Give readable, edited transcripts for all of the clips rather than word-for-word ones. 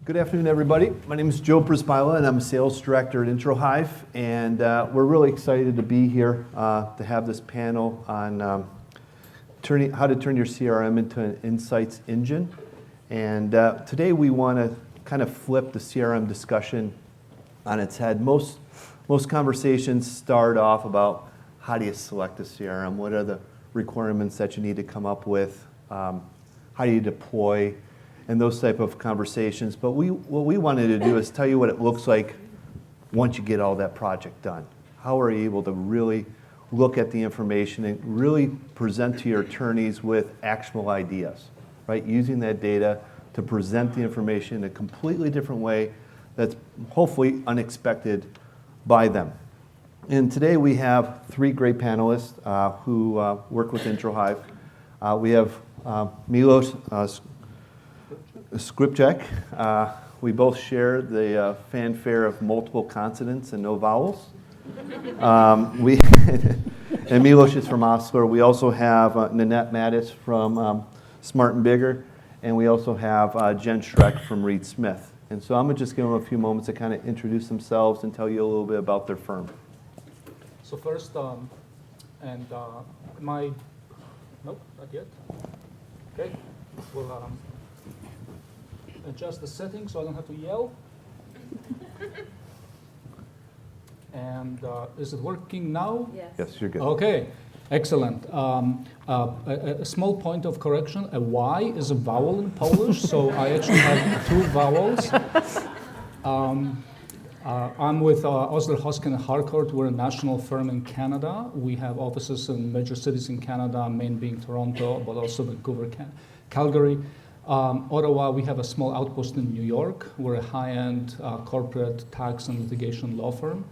Good afternoon, everybody. My name is Joe Przybyla, and I'm a sales director at Introhive. And we're really excited to be here to have this panel on how to turn your CRM into an insights engine. And today we want to kind of flip the CRM discussion on its head. Most conversations start off about how do you select a CRM? What are the requirements that you need to come up with? How do you deploy? And those type of conversations. But what we wanted to do is tell you what it looks like once you get all that project done. How are you able to really look at the information and really present to your attorneys with actionable ideas, right? Using that data to present the information in a completely different way that's hopefully unexpected by them. And today we have three great panelists who work with Introhive. We have Milosz Skrzypczak. We both share the fanfare of multiple consonants and no vowels. And Milosz is from Osler. We also have Nanette Matys from Smart and Biggar, and we also have Jen Schreck from Reed Smith. And so I'm going to just give them a few moments to kind of introduce themselves and tell you a little bit about their firm. So first, nope, not yet. Okay, we'll adjust the settings so I don't have to yell. And is it working now? Yes. Yes, you're good. Okay, excellent. A small point of correction, a Y is a vowel in Polish, so I actually have two vowels. I'm with Osler, Hoskin, and Harcourt. We're a national firm in Canada. We have offices in major cities in Canada, main being Toronto, but also Vancouver, Calgary. Ottawa, we have a small outpost in New York. We're a high-end corporate tax and litigation law firm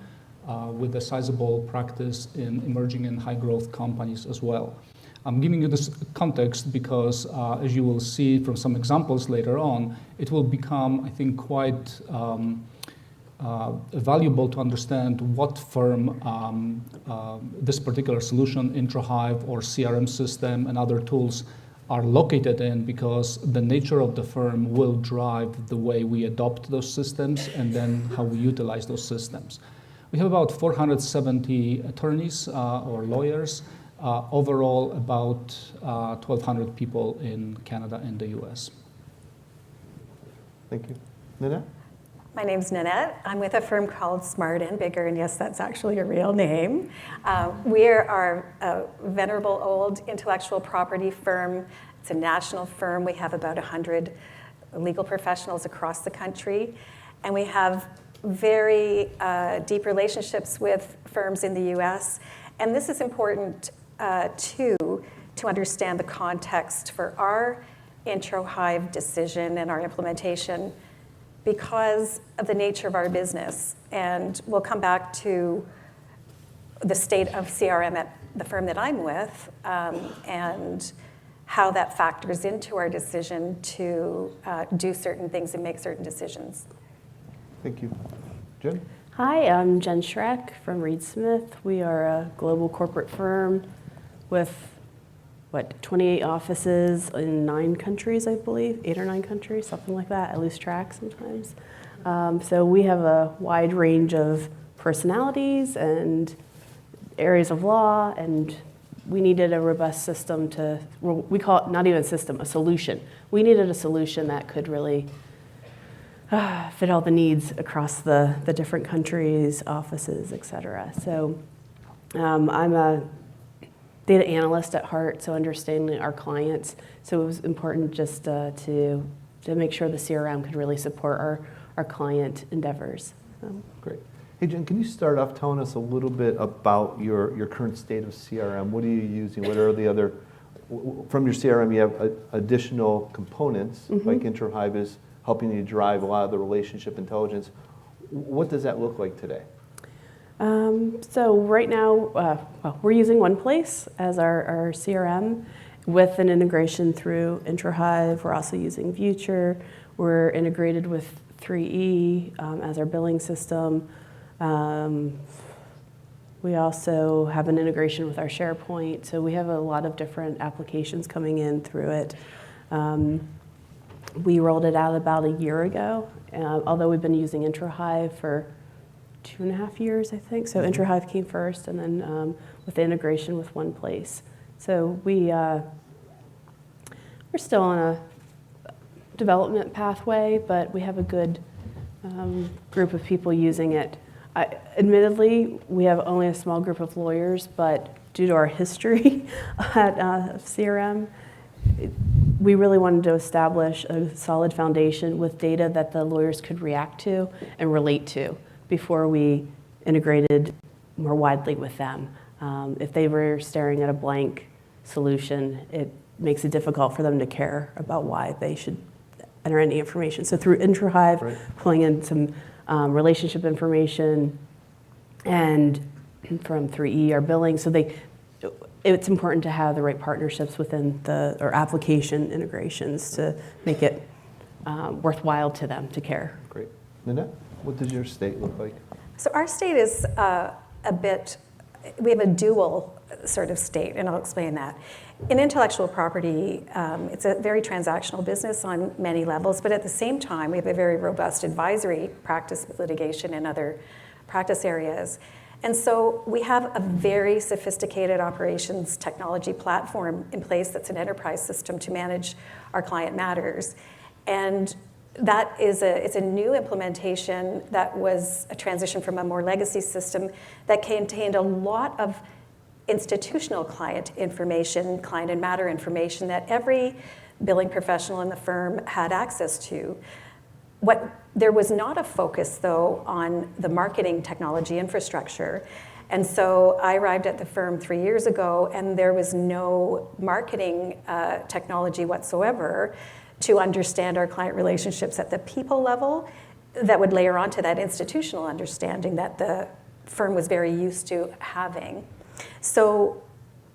with a sizable practice in emerging and high-growth companies as well. I'm giving you this context because, as you will see from some examples later on, it will become, I think, quite valuable to understand what firm this particular solution, Introhive or CRM system and other tools are located in, because the nature of the firm will drive the way we adopt those systems and then how we utilize those systems. We have about 470 attorneys or lawyers, overall about 1,200 people in Canada and the US. Thank you. Nanette? My name's Nanette. I'm with a firm called Smart and Biggar, and yes, that's actually a real name. We are a venerable old intellectual property firm. It's a national firm. We have about 100 legal professionals across the country, and we have very deep relationships with firms in the US. And this is important too, to understand the context for our Introhive decision and our implementation, because of the nature of our business. And we'll come back to the state of CRM at the firm that I'm with and how that factors into our decision to do certain things and make certain decisions. Thank you. Jen? Hi, I'm Jen Schreck from Reed Smith. We are a global corporate firm with 28 offices in 9 countries, I believe, 8 or 9 countries, something like that. I lose track sometimes. So we have a wide range of personalities and areas of law, and we needed a robust system to, we call it not even a system, a solution. We needed a solution that could really fit all the needs across the different countries, offices, et cetera. So I'm a data analyst at heart, so understanding our clients. So it was important just to make sure the CRM could really support our client endeavors. Great. Hey, Jen, can you start off telling us a little bit about your current state of CRM? What are you using? What are the other, from your CRM, you have additional components, like Introhive is helping you drive a lot of the relationship intelligence. What does that look like today? So right now, we're using OnePlace as our CRM with an integration through Introhive. We're also using Future. We're integrated with 3E as our billing system. We also have an integration with our SharePoint. So we have a lot of different applications coming in through it. We rolled it out about a year ago, although we've been using Introhive for 2.5 years, I think. So Introhive came first, and then with the integration with One Place. So we're still on a development pathway, but we have a good group of people using it. Admittedly, we have only a small group of lawyers, but due to our history at CRM, we really wanted to establish a solid foundation with data that the lawyers could react to and relate to before we integrated more widely with them. If they were staring at a blank solution, it makes it difficult for them to care about why they should enter any information. So through Introhive, Right. pulling in some relationship information, and from 3E, our billing, so it's important to have the right partnerships within or application integrations to make it worthwhile to them to care. Great. Nanette, what does your state look like? So our state is we have a dual sort of state, and I'll explain that. In intellectual property, it's a very transactional business on many levels, but at the same time, we have a very robust advisory practice with litigation and other practice areas. And so we have a very sophisticated operations technology platform in place that's an enterprise system to manage our client matters. And that is it's a new implementation that was a transition from a more legacy system that contained a lot of institutional client information, client and matter information that every billing professional in the firm had access to. There was not a focus, though, on the marketing technology infrastructure. And so I arrived at the firm 3 years ago, and there was no marketing technology whatsoever to understand our client relationships at the people level that would layer onto that institutional understanding that the firm was very used to having. So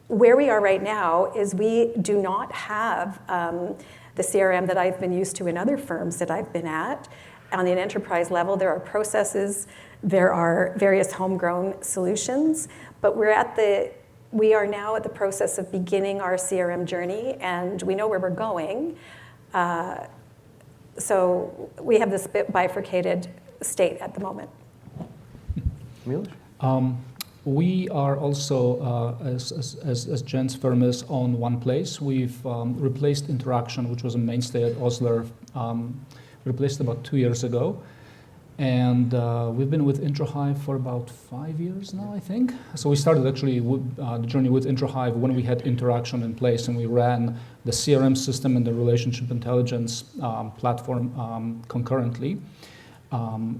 where we are right now is we do not have the CRM that I've been used to in other firms that I've been at. On an enterprise level, there are processes, there are various homegrown solutions, but we are now at the process of beginning our CRM journey, and we know where we're going. So we have this bit bifurcated state at the moment. Milosz? We are also, as Jen's firm is, on One Place. We've replaced Interaction, which was a mainstay at Osler, replaced about 2 years ago. And we've been with Introhive for about 5 years now, I think. So we started actually the journey with Introhive when we had Interaction in place, and we ran the CRM system and the relationship intelligence platform concurrently.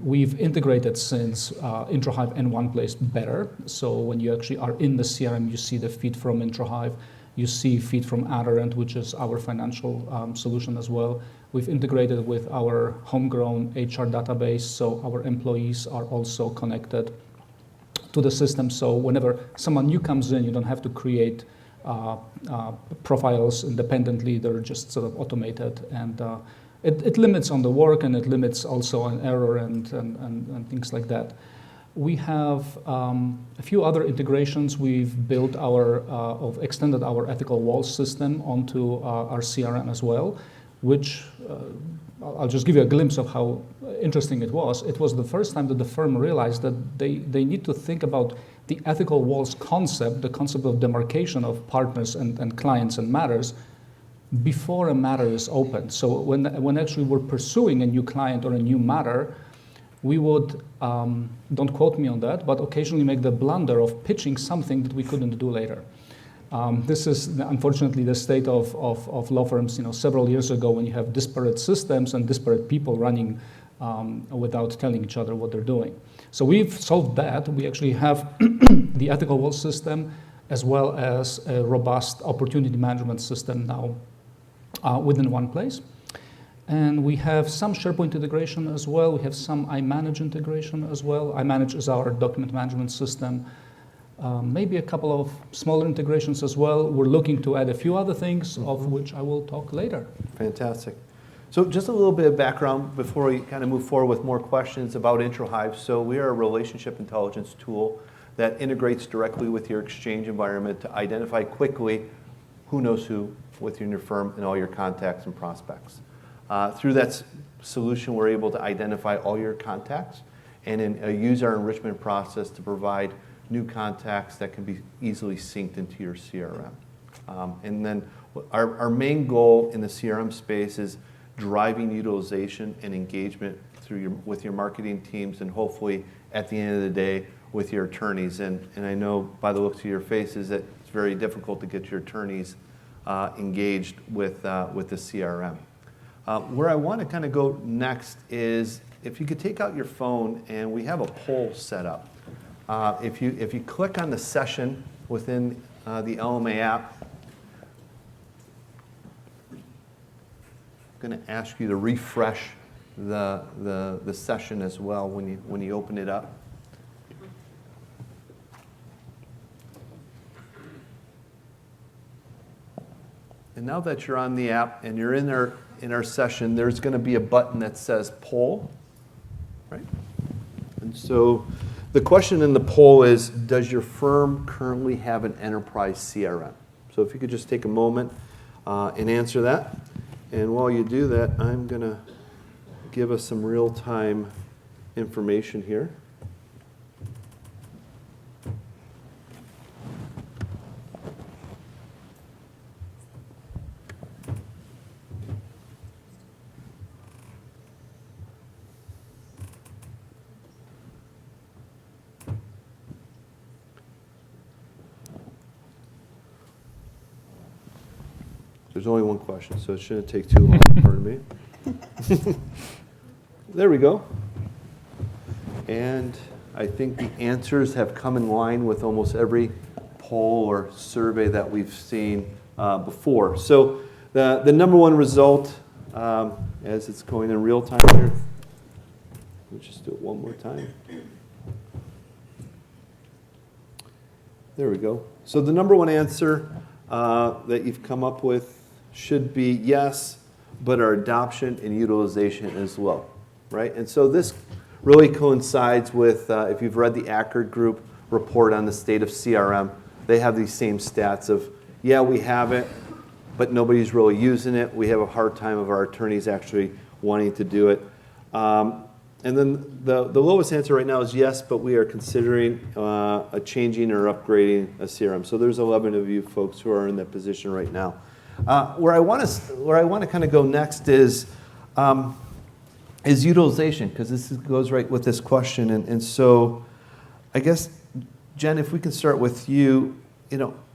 We've integrated since Introhive and One Place better. So when you actually are in the CRM, you see the feed from Introhive, you see feed from Adorant, which is our financial solution as well. We've integrated with our homegrown HR database, so our employees are also connected to the system. So whenever someone new comes in, you don't have to create profiles independently. They're just sort of automated, and it limits on the work, and it limits also on error and things like that. We have a few other integrations. We've built extended our ethical walls system onto our CRM as well, which I'll just give you a glimpse of how interesting it was. It was the first time that the firm realized that they need to think about the ethical walls concept, the concept of demarcation of partners and clients and matters, before a matter is opened. So when actually we're pursuing a new client or a new matter, we would, don't quote me on that, but occasionally make the blunder of pitching something that we couldn't do later. This is unfortunately the state of law firms. Several years ago, when you have disparate systems and disparate people running without telling each other what they're doing. So we've solved that. We actually have the ethical wall system as well as a robust opportunity management system now within One Place. And we have some SharePoint integration as well. We have some iManage integration as well. iManage is our document management system. Maybe a couple of smaller integrations as well. We're looking to add a few other things, of which I will talk later. Fantastic. So just a little bit of background before we kind of move forward with more questions about Introhive. So we are a relationship intelligence tool that integrates directly with your Exchange environment to identify quickly who knows who within your firm and all your contacts and prospects. Through that solution, we're able to identify all your contacts and then use our enrichment process to provide new contacts that can be easily synced into your CRM. And then our main goal in the CRM space is driving utilization and engagement with your marketing teams, and hopefully at the end of the day with your attorneys. And I know by the looks of your faces that it's very difficult to get your attorneys engaged with the CRM. Where I want to kind of go next is if you could take out your phone, and we have a poll set up. If you click on the session within the LMA app, I'm going to ask you to refresh the session as well when you open it up. And now that you're on the app and you're in our session, there's going to be a button that says poll, right? And so the question in the poll is, does your firm currently have an enterprise CRM? So if you could just take a moment and answer that. And while you do that, I'm going to give us some real-time information here. There's only one question, so it shouldn't take too long, pardon me. There we go. And I think the answers have come in line with almost every poll or survey that we've seen before. So the number one result, as it's going in real time here, we'll just do it one more time. There we go. So the number one answer that you've come up with should be yes, but our adoption and utilization is low, right? And so this really coincides with, if you've read the Harcourt Group report on the state of CRM, they have these same stats of, yeah, we have it, but nobody's really using it. We have a hard time of our attorneys actually wanting to do it. And then the lowest answer right now is yes, but we are considering changing or upgrading a CRM. So there's 11 of you folks who are in that position right now. Where I want to kind of go next is utilization, because this goes right with this question. And so I guess, Jen, if we can start with you,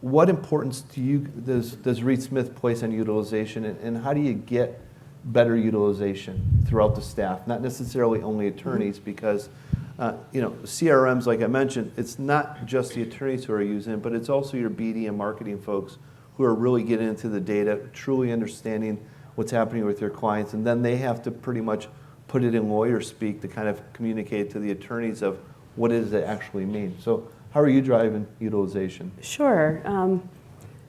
what importance does Reed Smith place on utilization, and how do you get better utilization throughout the staff? Not necessarily only attorneys, because CRMs, like I mentioned, it's not just the attorneys who are using it, but it's also your BD and marketing folks who are really getting into the data, truly understanding what's happening with your clients, and then they have to pretty much put it in lawyer speak to kind of communicate to the attorneys of what it does it actually mean. So how are you driving utilization? Sure.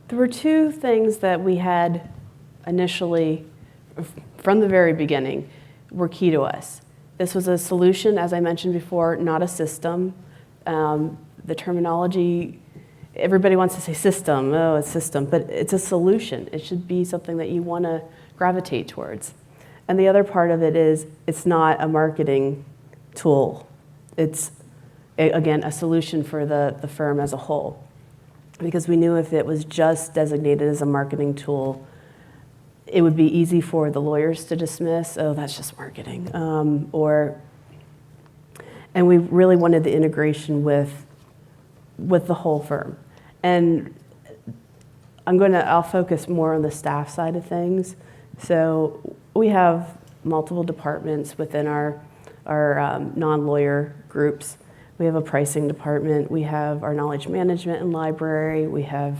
There were two things that we had initially, from the very beginning, were key to us. This was a solution, as I mentioned before, not a system. The terminology, everybody wants to say system, oh, it's system, but it's a solution. It should be something that you want to gravitate towards. And the other part of it is, it's not a marketing tool. It's, again, a solution for the firm as a whole. Because we knew if it was just designated as a marketing tool, it would be easy for the lawyers to dismiss, oh, that's just marketing. And we really wanted the integration with the whole firm. And I'll focus more on the staff side of things. So we have multiple departments within our non-lawyer groups. We have a pricing department. We have our knowledge management and library. We have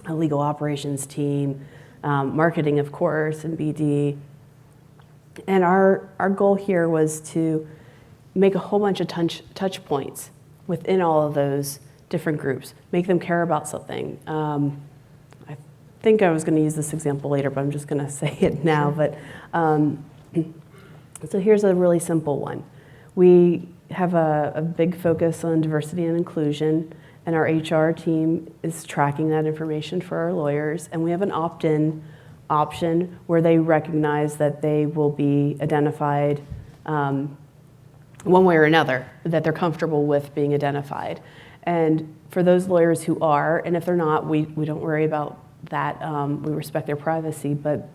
a legal operations team, marketing, of course, and BD. And our goal here was to make a whole bunch of touch points within all of those different groups, make them care about something. I think I was going to use this example later, but I'm just going to say it now. But so here's a really simple one. We have a big focus on diversity and inclusion, and our HR team is tracking that information for our lawyers, and we have an opt-in option where they recognize that they will be identified one way or another, that they're comfortable with being identified. And for those lawyers who are, and if they're not, we don't worry about that. We respect their privacy, but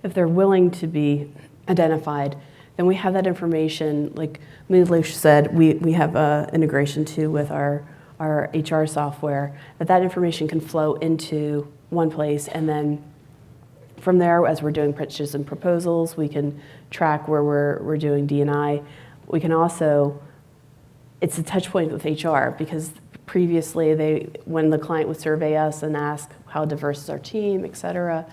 if they're willing to be identified, then we have that information. Like Milosz said, we have integration too with our HR software, that information can flow into one place, and then from there, as we're doing pitches and proposals, we can track where we're doing D&I. We can also, it's a touch point with HR, because previously when the client would survey us and ask how diverse is our team, et cetera,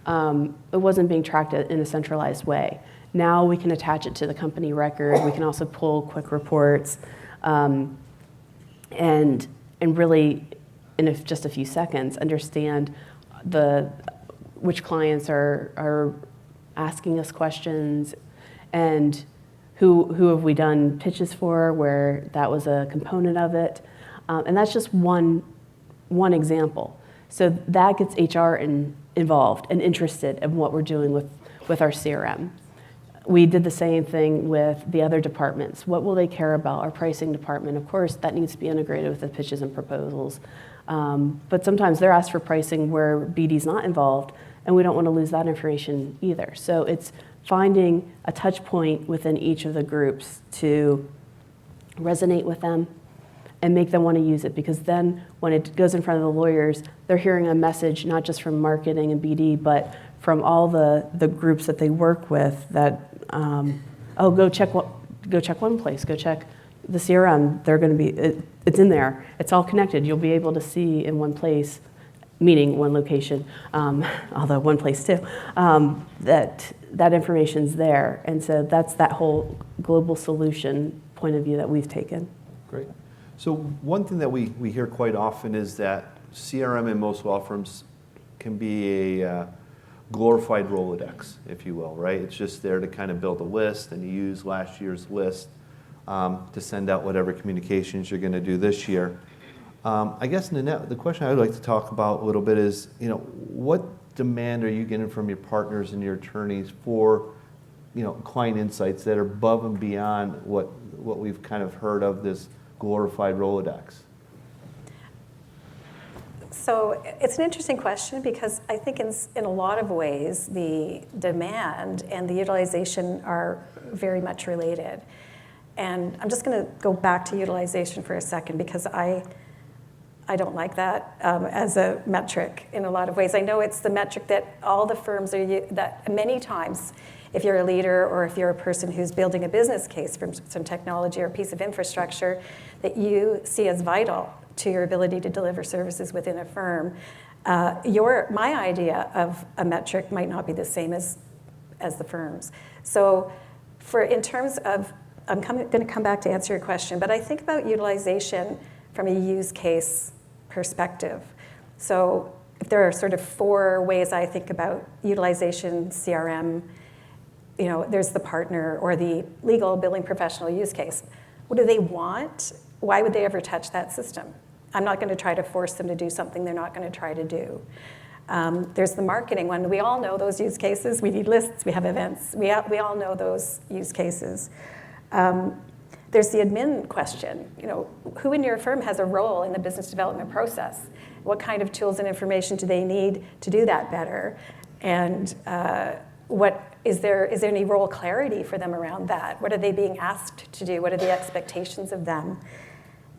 it wasn't being tracked in a centralized way. Now we can attach it to the company record. We can also pull quick reports, and really, in just a few seconds, understand which clients are asking us questions, and who have we done pitches for where that was a component of it. And that's just one example. So that gets HR involved and interested in what we're doing with our CRM. We did the same thing with the other departments. What will they care about? Our pricing department, of course, that needs to be integrated with the pitches and proposals. But sometimes they're asked for pricing where BD's not involved, and we don't want to lose that information either. So it's finding a touch point within each of the groups to resonate with them and make them want to use it, because then when it goes in front of the lawyers, they're hearing a message not just from marketing and BD, but from all the groups that they work with that, go check one place, go check the CRM. They're going to be, it's in there. It's all connected. You'll be able to see in one place, meaning one location, although one place too, that information's there. And so that's that whole global solution point of view that we've taken. Great. So one thing that we hear quite often is that CRM in most law firms can be a glorified Rolodex, if you will, right? It's just there to kind of build a list, and you use last year's list to send out whatever communications you're going to do this year. I guess, Nanette, the question I would like to talk about a little bit is, what demand are you getting from your partners and your attorneys for, client insights that are above and beyond what we've kind of heard of this glorified Rolodex? So it's an interesting question, because I think in a lot of ways the demand and the utilization are very much related. And I'm just going to go back to utilization for a second, because I don't like that as a metric in a lot of ways. I know it's the metric that all the firms that many times, if you're a leader or if you're a person who's building a business case from some technology or a piece of infrastructure that you see as vital to your ability to deliver services within a firm, my idea of a metric might not be the same as the firm's. So in terms of, I'm going to come back to answer your question, but I think about utilization from a use case perspective. So if there are sort of 4 ways I think about utilization, CRM, there's the partner or the legal billing professional use case. What do they want? Why would they ever touch that system? I'm not going to try to force them to do something they're not going to try to do. There's the marketing one. We all know those use cases. We need lists. We have events. We all know those use cases. There's the admin question. Who in your firm has a role in the business development process? What kind of tools and information do they need to do that better? And is there any role clarity for them around that? What are they being asked to do? What are the expectations of them?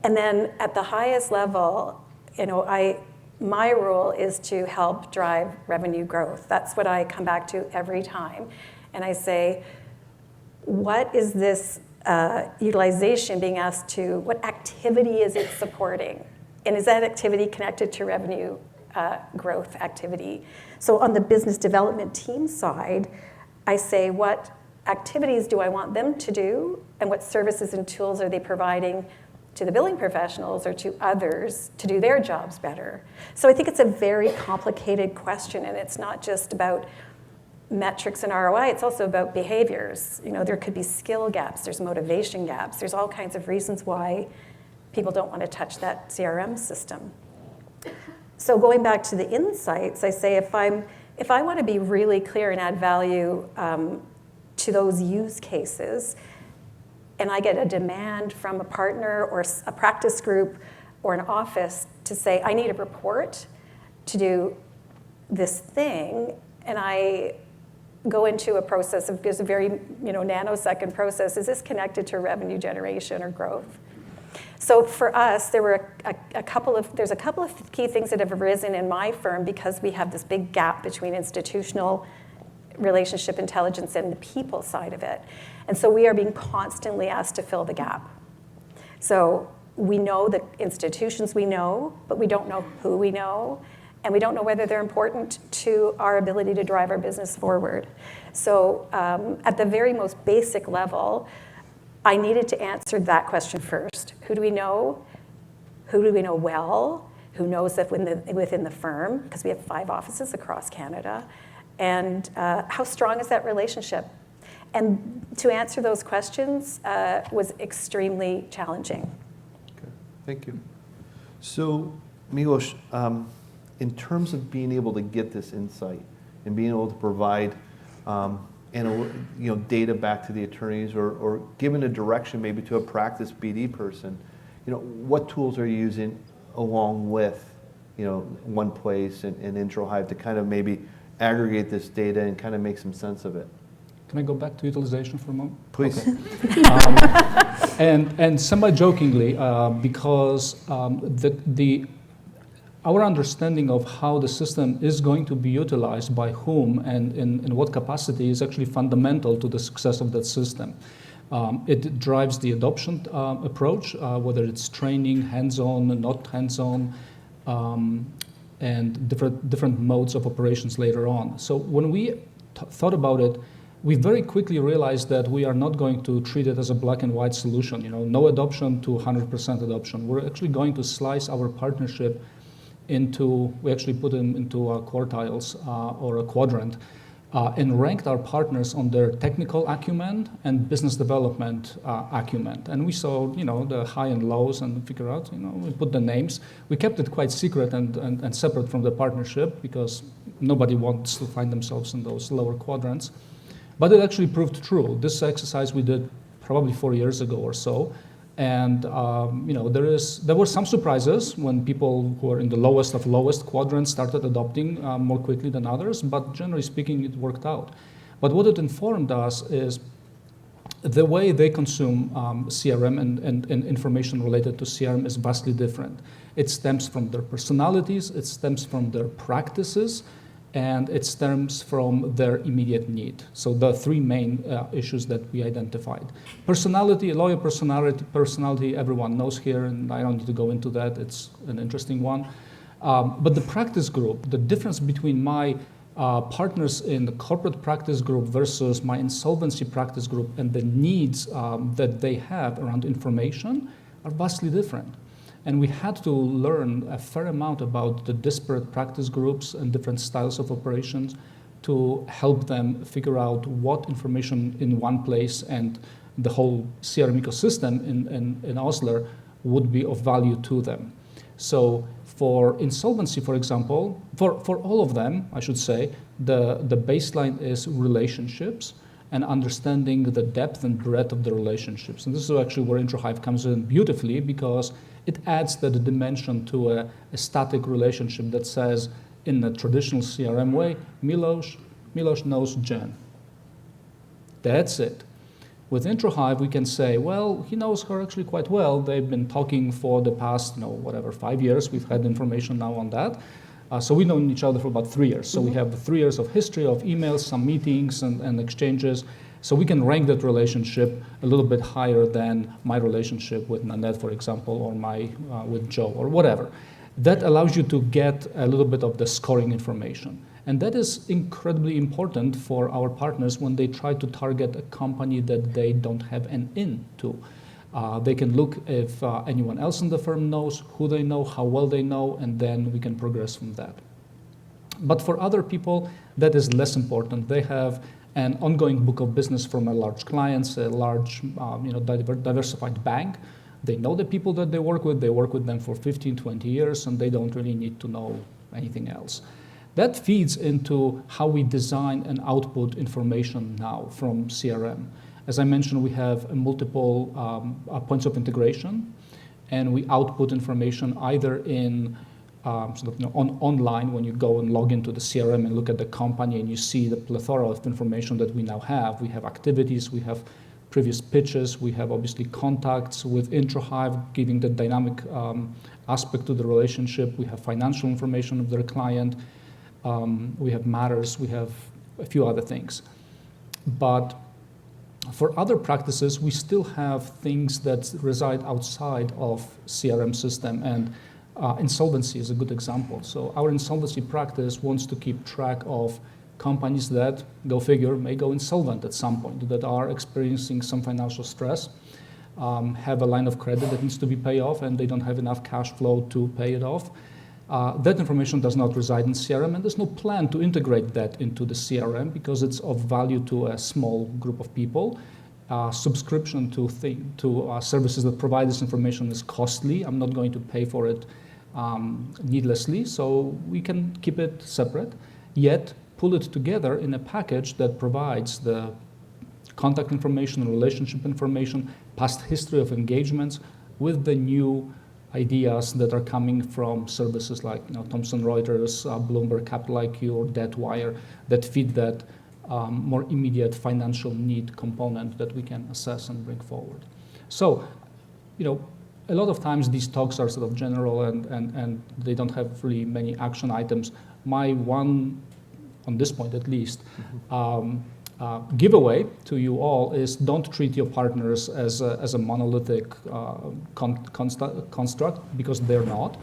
And then at the highest level, my role is to help drive revenue growth. That's what I come back to every time. And I say, what is this utilization being asked to, what activity is it supporting? And is that activity connected to revenue growth activity? So on the business development team side, I say, what activities do I want them to do? And what services and tools are they providing to the billing professionals or to others to do their jobs better? So I think it's a very complicated question, and it's not just about metrics and ROI, it's also about behaviors. There could be skill gaps, there's motivation gaps, there's all kinds of reasons why people don't want to touch that CRM system. So going back to the insights, I say if I'm if I want to be really clear and add value to those use cases, and I get a demand from a partner or a practice group or an office to say, I need a report to do this thing, and I go into a process of, there's a very nanosecond process, is this connected to revenue generation or growth? So for us, there were there's a couple of key things that have arisen in my firm because we have this big gap between institutional relationship intelligence and the people side of it. And so we are being constantly asked to fill the gap. So we know the institutions we know, but we don't know who we know, and we don't know whether they're important to our ability to drive our business forward. So at the very most basic level, I needed to answer that question first. Who do we know? Who do we know well? Who knows that within the firm? Because we have 5 offices across Canada. And how strong is that relationship? And to answer those questions was extremely challenging. Okay, thank you. So, Milosz, in terms of being able to get this insight and being able to provide data back to the attorneys or given a direction maybe to a practice BD person, what tools are you using along with One Place and Introhive to kind of maybe aggregate this data and kind of make some sense of it? Can I go back to utilization for a moment? Please. Okay. And semi-jokingly, because our understanding of how the system is going to be utilized by whom and in what capacity is actually fundamental to the success of that system. It drives the adoption approach, whether it's training, hands-on, not hands-on, and different modes of operations later on. So when we thought about it, we very quickly realized that we are not going to treat it as a black and white solution, no adoption to 100% adoption. We're actually going to slice our partnership we actually put them into quartiles or a quadrant and ranked our partners on their technical acumen and business development acumen. And we saw, the high and lows and figure out, we put the names. We kept it quite secret and separate from the partnership because nobody wants to find themselves in those lower quadrants. But it actually proved true. This exercise we did probably 4 years ago or so. And there were some surprises when people who are in the lowest of lowest quadrants started adopting more quickly than others, but generally speaking, it worked out. But what it informed us is the way they consume CRM and information related to CRM is vastly different. It stems from their personalities, it stems from their practices, and it stems from their immediate need. So the 3 main issues that we identified. Personality, lawyer personality, everyone knows here, and I don't need to go into that, it's an interesting one. But the practice group, the difference between my partners in the corporate practice group versus my insolvency practice group and the needs that they have around information are vastly different. And we had to learn a fair amount about the disparate practice groups and different styles of operations to help them figure out what information in One Place and the whole CRM ecosystem in Osler would be of value to them. So for insolvency, for example, for all of them, I should say, the baseline is relationships and understanding the depth and breadth of the relationships. And this is actually where Introhive comes in beautifully because it adds that dimension to a static relationship that says, in the traditional CRM way, Milosz knows Jen. That's it. With Introhive, we can say, well, he knows her actually quite well. They've been talking for the past, 5 years. We've had information now on that. So we've known each other for about 3 years. So we have the 3 years of history of emails, some meetings and exchanges. So we can rank that relationship a little bit higher than my relationship with Nanette, for example, or with Joe, or whatever. That allows you to get a little bit of the scoring information. And that is incredibly important for our partners when they try to target a company that they don't have an in to. They can look if anyone else in the firm knows, who they know, how well they know, and then we can progress from that. But for other people, that is less important. They have an ongoing book of business from a large clients, a large diversified bank. They know the people that they work with them for 15, 20 years, and they don't really need to know anything else. That feeds into how we design and output information now from CRM. As I mentioned, we have multiple points of integration, and we output information either in online when you go and log into the CRM and look at the company and you see the plethora of information that we now have. We have activities, we have previous pitches, we have obviously contacts with Introhive, giving the dynamic aspect to the relationship. We have financial information of their client. We have matters. We have a few other things. But for other practices, we still have things that reside outside of CRM system, and insolvency is a good example. So our insolvency practice wants to keep track of companies that, go figure, may go insolvent at some point, that are experiencing some financial stress, have a line of credit that needs to be paid off, and they don't have enough cash flow to pay it off. That information does not reside in CRM, and there's no plan to integrate that into the CRM because it's of value to a small group of people. Subscription to services that provide this information is costly. I'm not going to pay for it needlessly, so we can keep it separate, yet pull it together in a package that provides the contact information, relationship information, past history of engagements with the new ideas that are coming from services like Thomson Reuters, Bloomberg Capital IQ, or Debtwire that fit that more immediate financial need component that we can assess and bring forward. So, a lot of times these talks are sort of general and they don't have really many action items. My one, on this point at least, giveaway to you all is don't treat your partners as a monolithic construct, because they're not.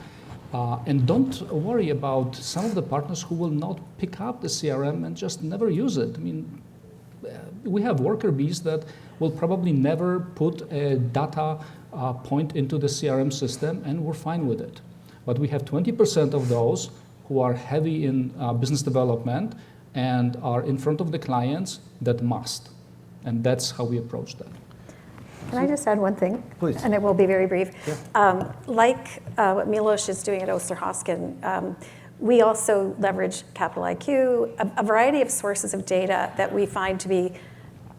And don't worry about some of the partners who will not pick up the CRM and just never use it. I mean, we have worker bees that will probably never put a data point into the CRM system, and we're fine with it. But we have 20% of those who are heavy in business development and are in front of the clients that must. And that's how we approach that. Can I just add one thing? Please. And it will be very brief. Yeah. Like what Milosz is doing at Osler Hoskin, we also leverage Capital IQ, a variety of sources of data that we find to be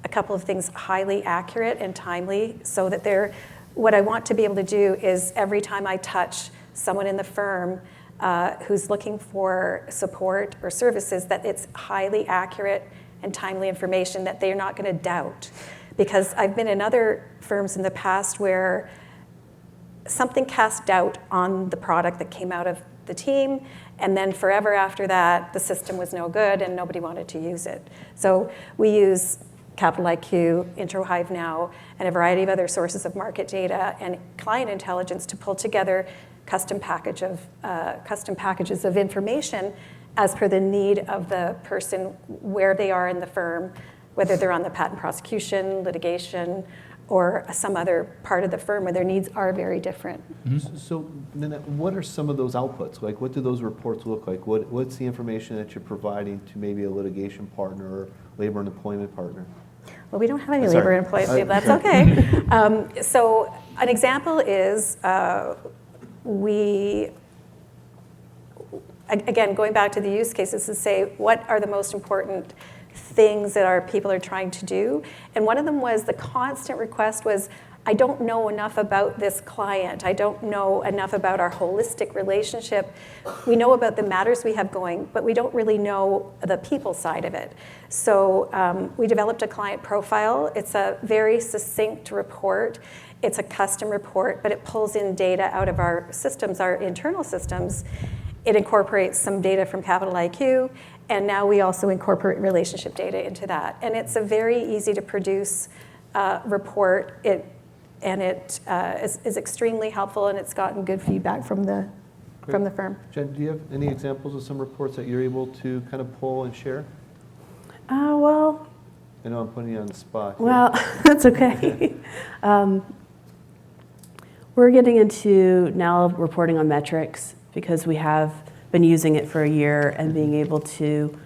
a couple of things highly accurate and timely, so that what I want to be able to do is every time I touch someone in the firm who's looking for support or services, that it's highly accurate and timely information that they're not going to doubt. Because I've been in other firms in the past where something cast doubt on the product that came out of the team, and then forever after that, the system was no good and nobody wanted to use it. So we use Capital IQ, Introhive now, and a variety of other sources of market data and client intelligence to pull together custom packages of information as per the need of the person, where they are in the firm, whether they're on the patent prosecution, litigation, or some other part of the firm where their needs are very different. Mm-hmm. So, Nanette, what are some of those outputs? Like, what do those reports look like? What's the information that you're providing to maybe a litigation partner or labor and employment partner? Well, we don't have any labor and employment, that's okay. So an example is again, going back to the use cases, to say what are the most important things that our people are trying to do. And one of them was, the constant request was, I don't know enough about this client. I don't know enough about our holistic relationship. We know about the matters we have going, but we don't really know the people side of it. So we developed a client profile. It's a very succinct report. It's a custom report, but it pulls in data out of our systems, our internal systems. It incorporates some data from Capital IQ, and now we also incorporate relationship data into that. And it's a very easy to produce report. It is extremely helpful, and it's gotten good feedback from the firm. Jen, do you have any examples of some reports that you're able to kind of pull and share? Well. I know I'm putting you on the spot here. Well, that's okay. We're getting into now reporting on metrics, because we have been using it for a year and being able to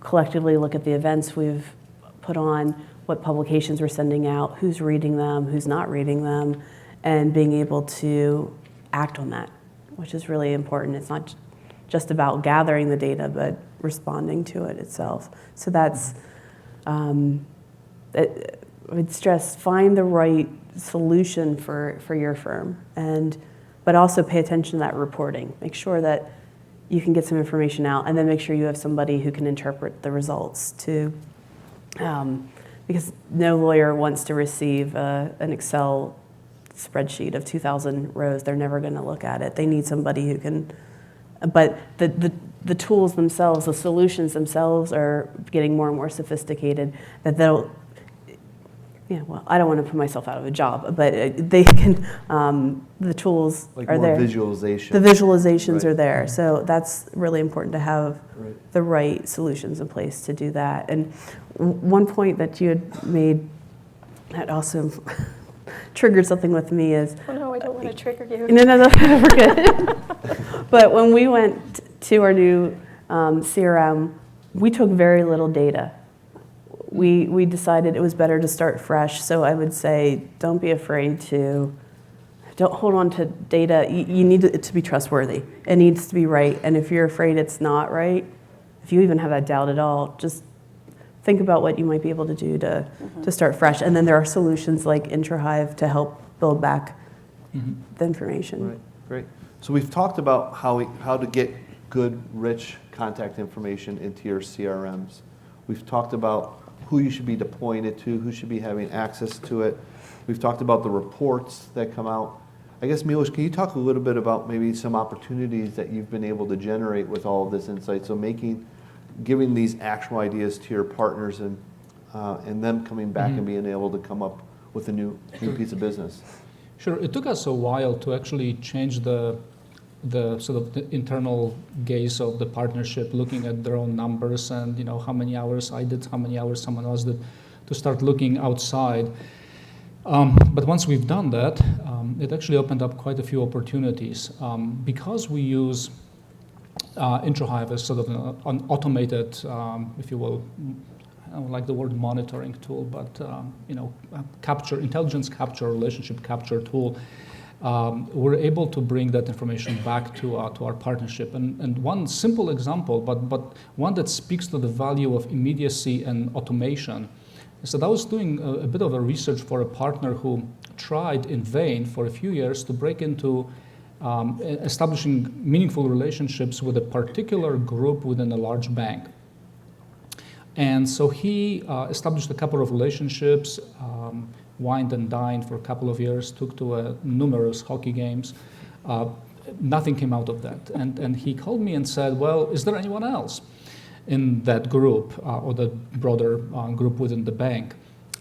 collectively look at the events we've put on, what publications we're sending out, who's reading them, who's not reading them, and being able to act on that, which is really important. It's not just about gathering the data, but responding to it itself. So that's, I would stress, find the right solution for your firm, but also pay attention to that reporting. Make sure that you can get some information out, and then make sure you have somebody who can interpret the results too. Because no lawyer wants to receive an Excel spreadsheet of 2,000 rows. They're never going to look at it. They need somebody who can. But the tools themselves, the solutions themselves, are getting more and more sophisticated. That they'll. Yeah, well, I don't want to put myself out of a job, but they can. The tools Like are more there. visualization. The visualizations Right. are there, so that's really important to have Right. the right solutions in place to do that. And one point that you had made that also triggered something with me is. Oh no, I don't want to trigger you. No, we're good. But when we went to our new CRM, we took very little data. We decided it was better to start fresh. So I would say, don't be afraid to, don't hold on to data. You need it to be trustworthy. It needs to be right. And if you're afraid it's not right, if you even have that doubt at all, just think about what you might be able to do to start fresh. And then there are solutions like Introhive to help build back the information. Right, great. So we've talked about how to get good, rich contact information into your CRMs. We've talked about who you should be deploying it to, who should be having access to it. We've talked about the reports that come out. I guess, Milosz, can you talk a little bit about maybe some opportunities that you've been able to generate with all of this insight? So giving these actual ideas to your partners and them coming back and being able to come up with a new piece of business. Sure. It took us a while to actually change the sort of the internal gaze of the partnership, looking at their own numbers and how many hours I did, how many hours someone else did, to start looking outside. But once we've done that, it actually opened up quite a few opportunities. Because we use Introhive as sort of an automated, if you will, I don't like the word monitoring tool, but intelligence capture, relationship capture tool. We're able to bring that information back to our partnership. And one simple example, but one that speaks to the value of immediacy and automation, is that I was doing a bit of a research for a partner who tried in vain for a few years to break into establishing meaningful relationships with a particular group within a large bank. And so he established a couple of relationships, wined and dined for a couple of years, took to numerous hockey games. Nothing came out of that. And he called me and said, well, is there anyone else in that group or the broader group within the bank?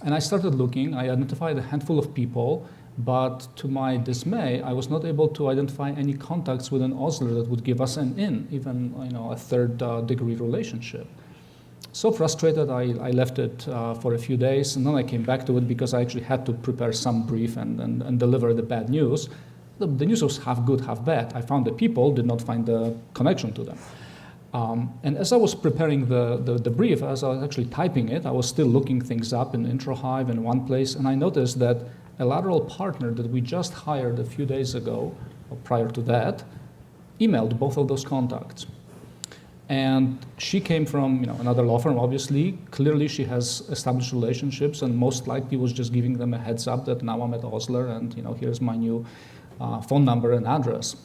And I started looking. I identified a handful of people, but to my dismay, I was not able to identify any contacts within Osler that would give us an in, even a third degree relationship. So frustrated, I left it for a few days, and then I came back to it because I actually had to prepare some brief and deliver the bad news. The news was half good, half bad. I found the people, did not find the connection to them. And as I was preparing the brief, as I was actually typing it, I was still looking things up in Introhive in one place, and I noticed that a lateral partner that we just hired a few days ago, or prior to that, emailed both of those contacts. And she came from another law firm, obviously. Clearly she has established relationships, and most likely was just giving them a heads up that now I'm at Osler, and here's my new phone number and address.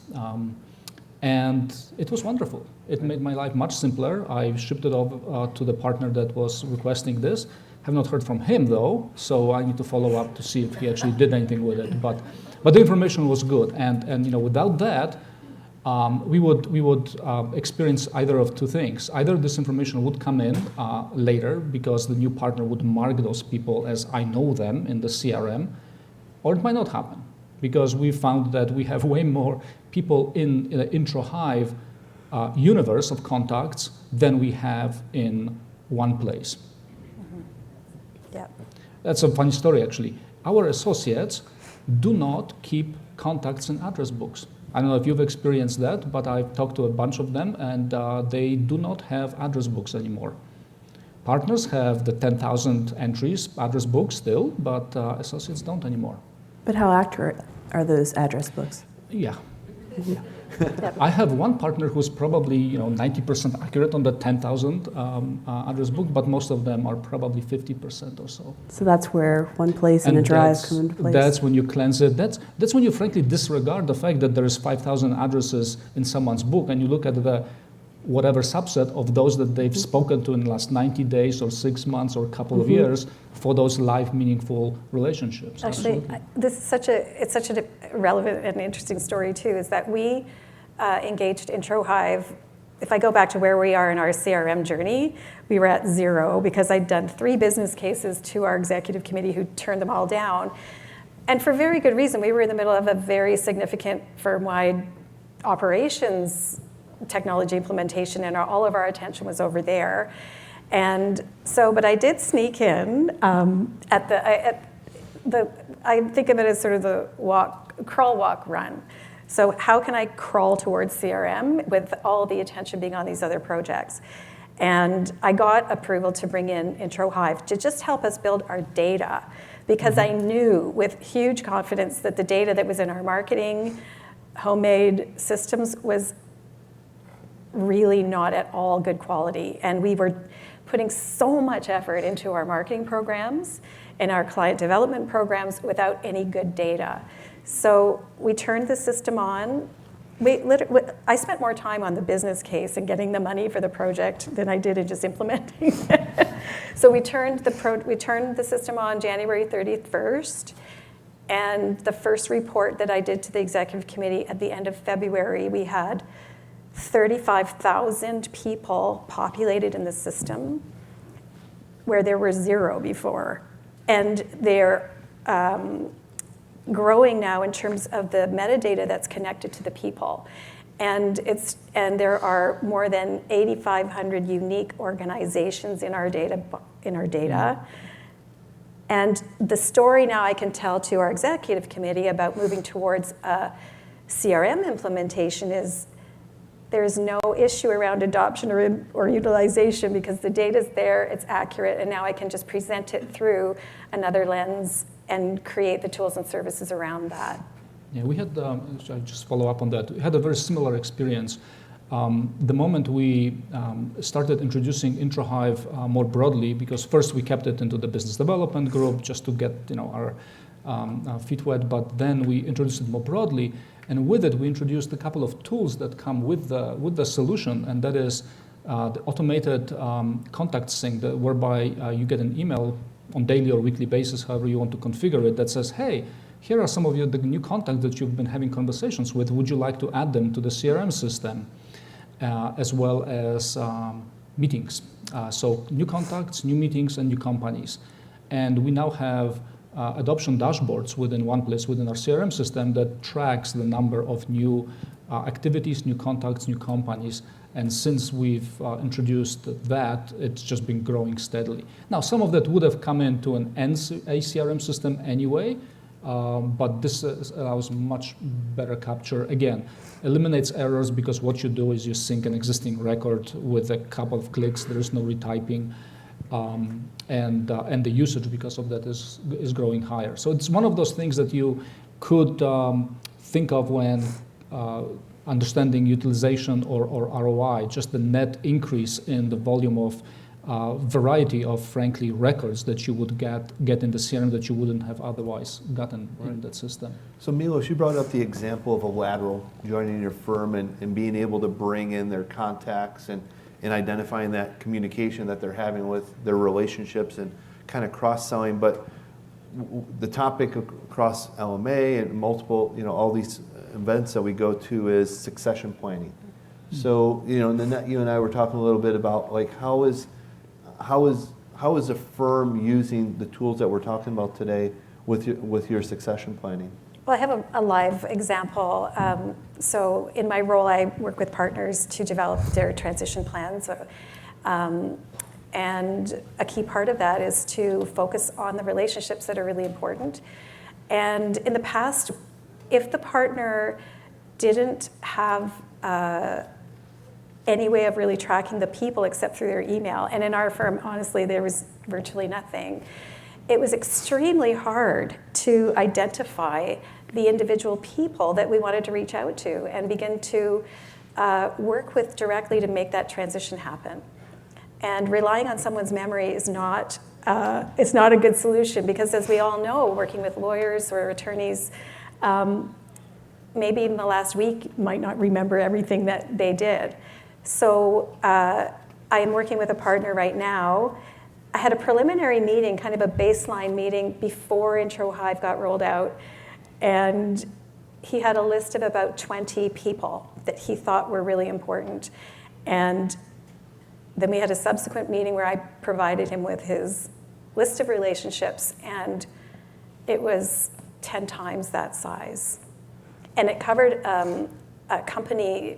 And it was wonderful. It made my life much simpler. I shipped it over to the partner that was requesting this. Have not heard from him though, so I need to follow up to see if he actually did anything with it. But the information was good, and without that, we would experience either of two things. Either this information would come in later because the new partner would mark those people as I know them in the CRM, or it might not happen because we found that we have way more people in the Introhive universe of contacts than we have in one place. Yep. That's a funny story, actually. Our associates do not keep contacts in address books. I don't know if you've experienced that, but I've talked to a bunch of them, and they do not have address books anymore. Partners have the 10,000 entries address books still, but associates don't anymore. But how accurate are those address books? Yeah. Yep. I have one partner who's probably 90% accurate on the 10,000 address book, but most of them are probably 50% or so. So that's where one place and Introhive come into place. That's when you cleanse it. That's when you frankly disregard the fact that there is 5,000 addresses in someone's book, and you look at the whatever subset of those that they've spoken to in the last 90 days or 6 months or a couple of years for those live, meaningful relationships. Actually, this is it's such a relevant and interesting story too, is that we engaged Introhive. If I go back to where we are in our CRM journey, we were at 0 because I'd done 3 business cases to our executive committee who turned them all down. And for very good reason. We were in the middle of a very significant firm-wide operations technology implementation, and all of our attention was over there. And so, but I did sneak in I think of it as sort of the crawl, walk, run. So how can I crawl towards CRM with all the attention being on these other projects? And I got approval to bring in Introhive to just help us build our data, because I knew with huge confidence that the data that was in our marketing homemade systems was really not at all good quality. And we were putting so much effort into our marketing programs and our client development programs without any good data. So we turned the system on. I spent more time on the business case and getting the money for the project than I did in just implementing it. So we turned the system on January 31st. And the first report that I did to the executive committee at the end of February, we had 35,000 people populated in the system where there were 0 before. And they're growing now in terms of the metadata that's connected to the people. And there are more than 8,500 unique organizations in our data. And the story now I can tell to our executive committee about moving towards a CRM implementation is there's no issue around adoption or utilization, because the data's there, it's accurate, and now I can just present it through another lens and create the tools and services around that. Yeah, we had, I'll just follow up on that. We had a very similar experience. The moment we started introducing Introhive more broadly, because first we kept it into the business development group just to get our feet wet, but then we introduced it more broadly. And with it, we introduced a couple of tools that come with the solution, and that is the automated contact sync, whereby you get an email on daily or weekly basis, however you want to configure it, that says, hey, here are some of the new contacts that you've been having conversations with. Would you like to add them to the CRM system? As well as meetings. So new contacts, new meetings, and new companies. And we now have adoption dashboards within one place within our CRM system that tracks the number of new activities, new contacts, new companies. And since we've introduced that, it's just been growing steadily. Now, some of that would have come into a CRM system anyway, but this allows much better capture. Again, eliminates errors, because what you do is you sync an existing record with a couple of clicks. There is no retyping. And the usage because of that is growing higher. So it's one of those things that you could think of when understanding utilization or ROI, just the net increase in the volume of variety of, frankly, records that you would get in the CRM that you wouldn't have otherwise gotten in that system. So Milosz, you brought up the example of a lateral joining your firm and being able to bring in their contacts and identifying that communication that they're having with their relationships and kind of cross-selling. But the topic across LMA and multiple, all these events that we go to is succession planning. So, Nanette, you and I were talking a little bit about how is a firm using the tools that we're talking about today with your succession planning? Well, I have a live example. So in my role, I work with partners to develop their transition plans. And a key part of that is to focus on the relationships that are really important. And in the past, if the partner didn't have any way of really tracking the people except through their email, and in our firm, honestly, there was virtually nothing, it was extremely hard to identify the individual people that we wanted to reach out to and begin to work with directly to make that transition happen. And relying on someone's memory is not, it's not a good solution, because as we all know, working with lawyers or attorneys, maybe even the last week you might not remember everything that they did. So I am working with a partner right now. I had a preliminary meeting, kind of a baseline meeting before Introhive got rolled out, and he had a list of about 20 people that he thought were really important. And then we had a subsequent meeting where I provided him with his list of relationships, and it was 10 times that size. And it covered a company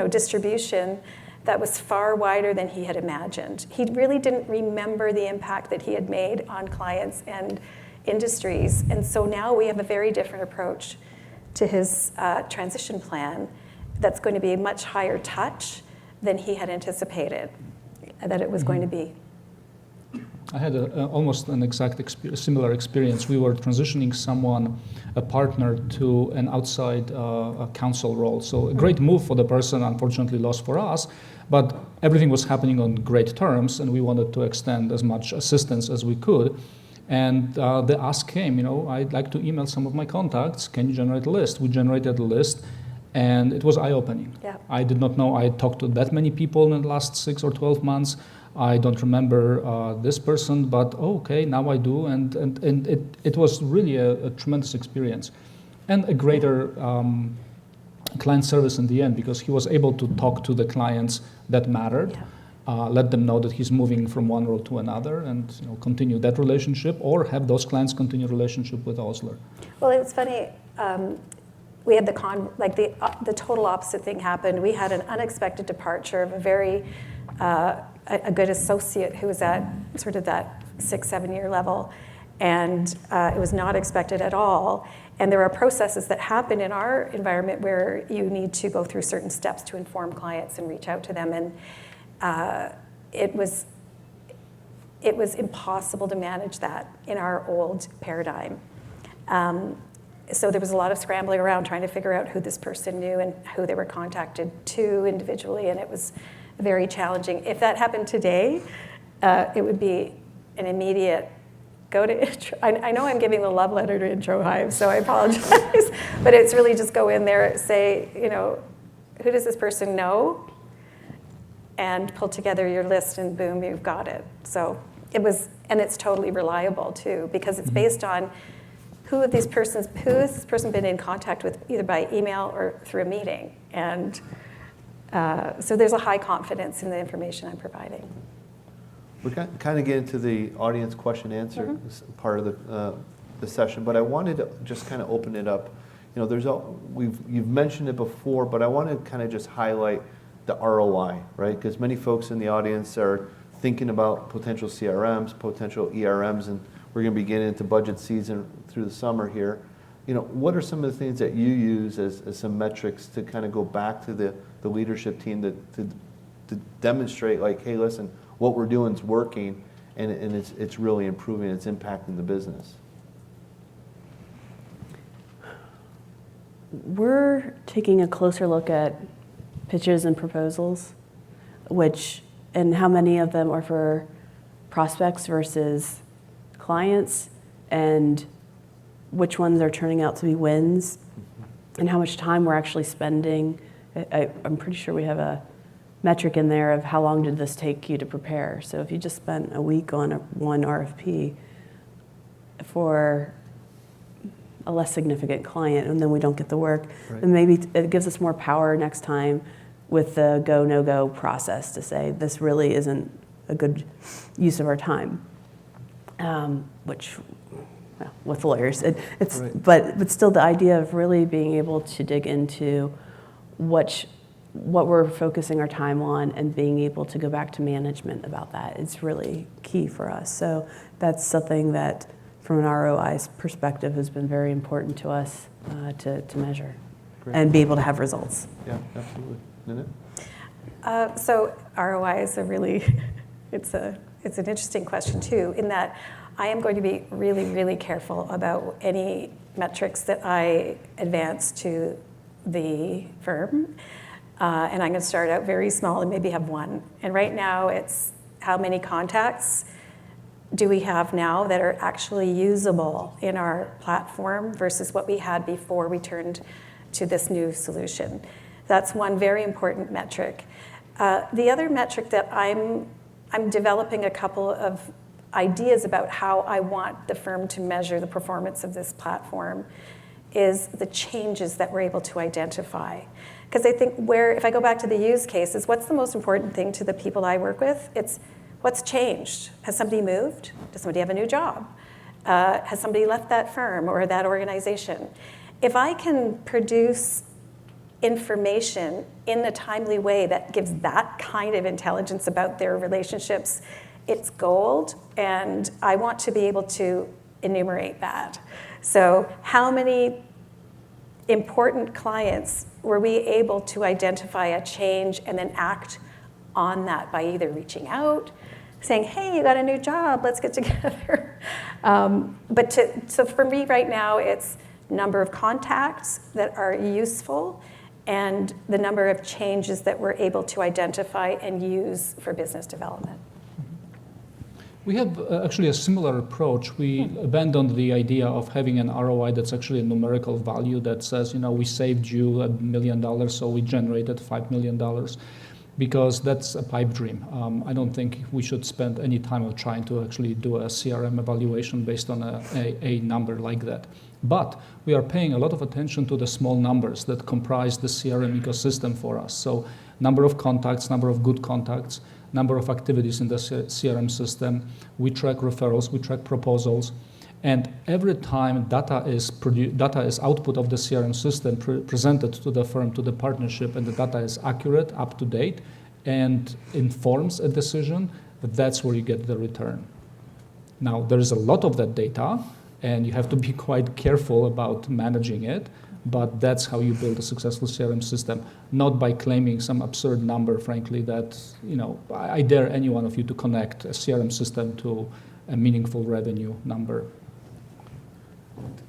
distribution that was far wider than he had imagined. He really didn't remember the impact that he had made on clients and industries. And so now we have a very different approach to his transition plan that's going to be much higher touch than he had anticipated that it was going to be. I had almost an exact similar experience. We were transitioning someone, a partner, to an outside counsel role. So a great move for the person, unfortunately lost for us, but everything was happening on great terms, and we wanted to extend as much assistance as we could. And the ask came, I'd like to email some of my contacts. Can you generate a list? We generated a list, and it was eye-opening. Yeah. I did not know I had talked to that many people in the last 6 or 12 months. I don't remember this person, but okay, now I do, and it was really a tremendous experience, and a greater client service in the end, because he was able to talk to the clients that mattered, let them know that he's moving from one role to another, and continue that relationship, or have those clients continue relationship with Osler. Well, it's funny. We had the total opposite thing happened. We had an unexpected departure of a very a good associate who was at sort of that 6-7 year level, and it was not expected at all. And there are processes that happen in our environment where you need to go through certain steps to inform clients and reach out to them, and it was impossible to manage that in our old paradigm. So there was a lot of scrambling around trying to figure out who this person knew and who they were contacted to individually, and it was very challenging. If that happened today, it would be an immediate go to Intro. I know I'm giving the love letter to Introhive, so I apologize, but it's really just go in there, say, who does this person know? And pull together your list, and boom, you've got it. So and it's totally reliable too, because it's based on who has this person been in contact with, either by email or through a meeting. And so there's a high confidence in the information I'm providing. We're kind of getting to the audience question answer part of the session, but I wanted to just kind of open it up. You've mentioned it before, but I want to kind of just highlight the ROI, right? Because many folks in the audience are thinking about potential CRMs, potential ERMs, and we're going to be getting into budget season through the summer here. What are some of the things that you use as some metrics to kind of go back to the leadership team to demonstrate, like, hey, listen, what we're doing is working, and it's really improving, it's impacting the business? We're taking a closer look at pitches and proposals, and how many of them are for prospects versus clients, and which ones are turning out to be wins, and how much time we're actually spending. I'm pretty sure we have a metric in there of how long did this take you to prepare. So if you just spent a week on one RFP for a less significant client, and then we don't get the work, then maybe it gives us more power next time with the go, no-go process to say, this really isn't a good use of our time, which, well, with lawyers, it's but still the idea of really being able to dig into what we're focusing our time on, and being able to go back to management about that is really key for us. So that's something that, from an ROI perspective, has been very important to us to measure. Great. And be able to have results. Yeah, absolutely. Nanette? So ROI is it's it's an interesting question too, in that I am going to be really, really careful about any metrics that I advance to the firm. And I'm going to start out very small and maybe have one. And right now it's how many contacts do we have now that are actually usable in our platform versus what we had before we turned to this new solution. That's one very important metric. The other metric that I'm developing a couple of ideas about how I want the firm to measure the performance of this platform is the changes that we're able to identify. Because I think if I go back to the use cases, what's the most important thing to the people I work with? It's what's changed. Has somebody moved? Does somebody have a new job? Has somebody left that firm or that organization? If I can produce information in a timely way that gives that kind of intelligence about their relationships, it's gold, and I want to be able to enumerate that. So how many important clients were we able to identify a change and then act on that by either reaching out, saying, hey, you got a new job, let's get together. So for me right now, it's number of contacts that are useful and the number of changes that we're able to identify and use for business development. We have actually a similar approach. We abandoned the idea of having an ROI that's actually a numerical value that says, we saved you $1 million, so we generated $5 million, because that's a pipe dream. I don't think we should spend any time of trying to actually do a CRM evaluation based on a number like that. But we are paying a lot of attention to the small numbers that comprise the CRM ecosystem for us. So number of contacts, number of good contacts, number of activities in the CRM system. We track referrals, we track proposals, and every time data is output of the CRM system presented to the firm, to the partnership, and the data is accurate, up to date, and informs a decision, that's where you get the return. Now, there is a lot of that data, and you have to be quite careful about managing it, but that's how you build a successful CRM system, not by claiming some absurd number, frankly, that, I dare any one of you to connect a CRM system to a meaningful revenue number.